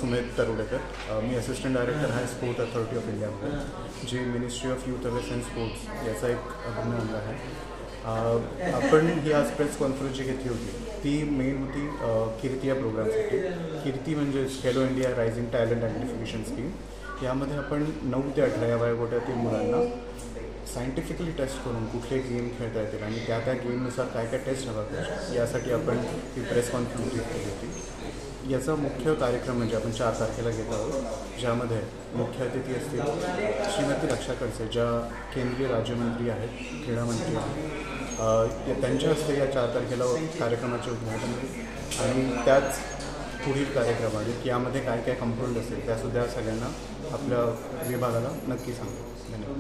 सुमेध तरुडेकर. मी assistant director आहे sport authority of इंडियामध्ये, जी ministry of youth affairs and sports याचा एक अभिन्न अंग आहे. आपण ही आज प्रेस कॉन्फरन्स जी घेतली होती ती मेन होती कीर्ती या प्रोग्रामसाठी. कीर्ती म्हणजे Khelo India rising talent identification scheme. यामध्ये आपण 9 ते 18 या वयोगटातील मुलांना सायंटिफिकली टेस्ट करून कुठले गेम खेळता येतील आणि त्या गेमनुसार काय काय टेस्ट हवा पाहिजे यासाठी आपण ही प्रेस कॉन्फरन्स घेतली होती. याचा मुख्य कार्यक्रम म्हणजे आपण 4 तारखेला घेत आहोत, ज्यामध्ये मुख्य अतिथी असतील श्रीमती रक्षा खडसे, ज्या केंद्रीय राज्यमंत्री आहेत, क्रीडामंत्री आहेत. त्यांच्या हस्ते या 4 तारखेला कार्यक्रमाचे उद्घाटन होईल आणि त्याच पुढील कार्यक्रम आहे की यामध्ये काय काय कंपोनंट असेल त्यासुद्धा सगळ्यांना आपल्या विभागाला नक्की सांगतो. धन्यवाद.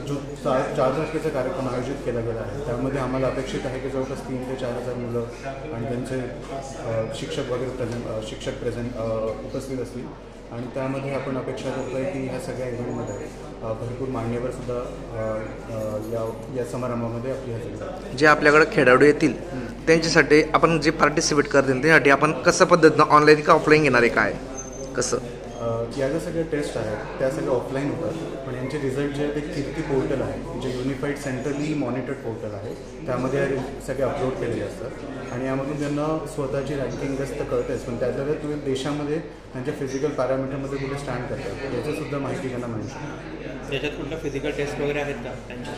जो 4 तारखेचा कार्यक्रम आयोजित केला गेला आहे त्यामध्ये आम्हाला अपेक्षित आहे की जवळपास 3 ते 4 हजार मुलं आणि त्यांचे शिक्षक वगैरे शिक्षक उपस्थित असतील. आणि त्यामध्ये आपण अपेक्षा करतो आहे की ह्या सगळ्या इव्हेंटमध्ये भरपूर मान्यवरसुद्धा या समारंभामध्ये आपली हजेरी. जे आपल्याकडे खेळाडू येतील त्यांच्यासाठी आपण जे पार्टिसिपेट करतील त्यासाठी आपण कसं पद्धतीनं ऑनलाईन का ऑफलाईन घेणार आहे, काय कसं या ज्या सगळ्या टेस्ट आहेत त्या सगळ्या ऑफलाईन होतात, पण यांचे रिझल्ट जे आहे ते कीर्ती पोर्टल आहे, जे युनिफाईड सेंट्रली मॉनिटर्ड पोर्टल आहे, त्यामध्ये सगळे अपलोड केलेले असतात आणि यामधून त्यांना स्वतःची रँकिंग जास्त कळतेच, पण त्यातल्या तुम्ही देशामध्ये त्यांच्या फिजिकल पॅरामीटरमध्ये कुठे स्टँड करतात याचीसुद्धा माहिती त्यांना मिळू शकते. त्याच्यात कुठल्या फिजिकल टेस्ट वगैरे आहेत का त्यांच्या?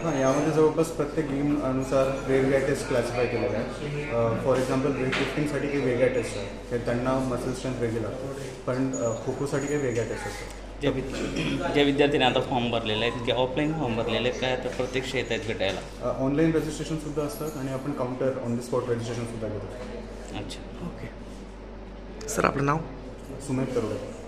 हां, यामध्ये जवळपास प्रत्येक गेम अनुसार वेगवेगळ्या टेस्ट क्लासिफाय केलेल्या आहेत. फॉर एक्झाम्पल वेटलिफ्टिंगसाठी काही वेगळ्या टेस्ट आहेत, ते त्यांना मसल स्ट्रेंथ वेगळी लागते, पण खो खोसाठी काही वेगळ्या टेस्ट असतात. ज्या विद्यार्थ्यांनी आता फॉर्म भरलेले आहेत की ऑफलाईन फॉर्म भरलेले आहेत काय आता प्रत्यक्ष येत आहेत भेटायला? ऑनलाईन रजिस्ट्रेशनसुद्धा असतात आणि आपण काउंटर ऑन द स्पॉट रजिस्ट्रेशनसुद्धा घेतो. अच्छा, ओके सर, आपलं नाव? सुमेध तरुडेकर.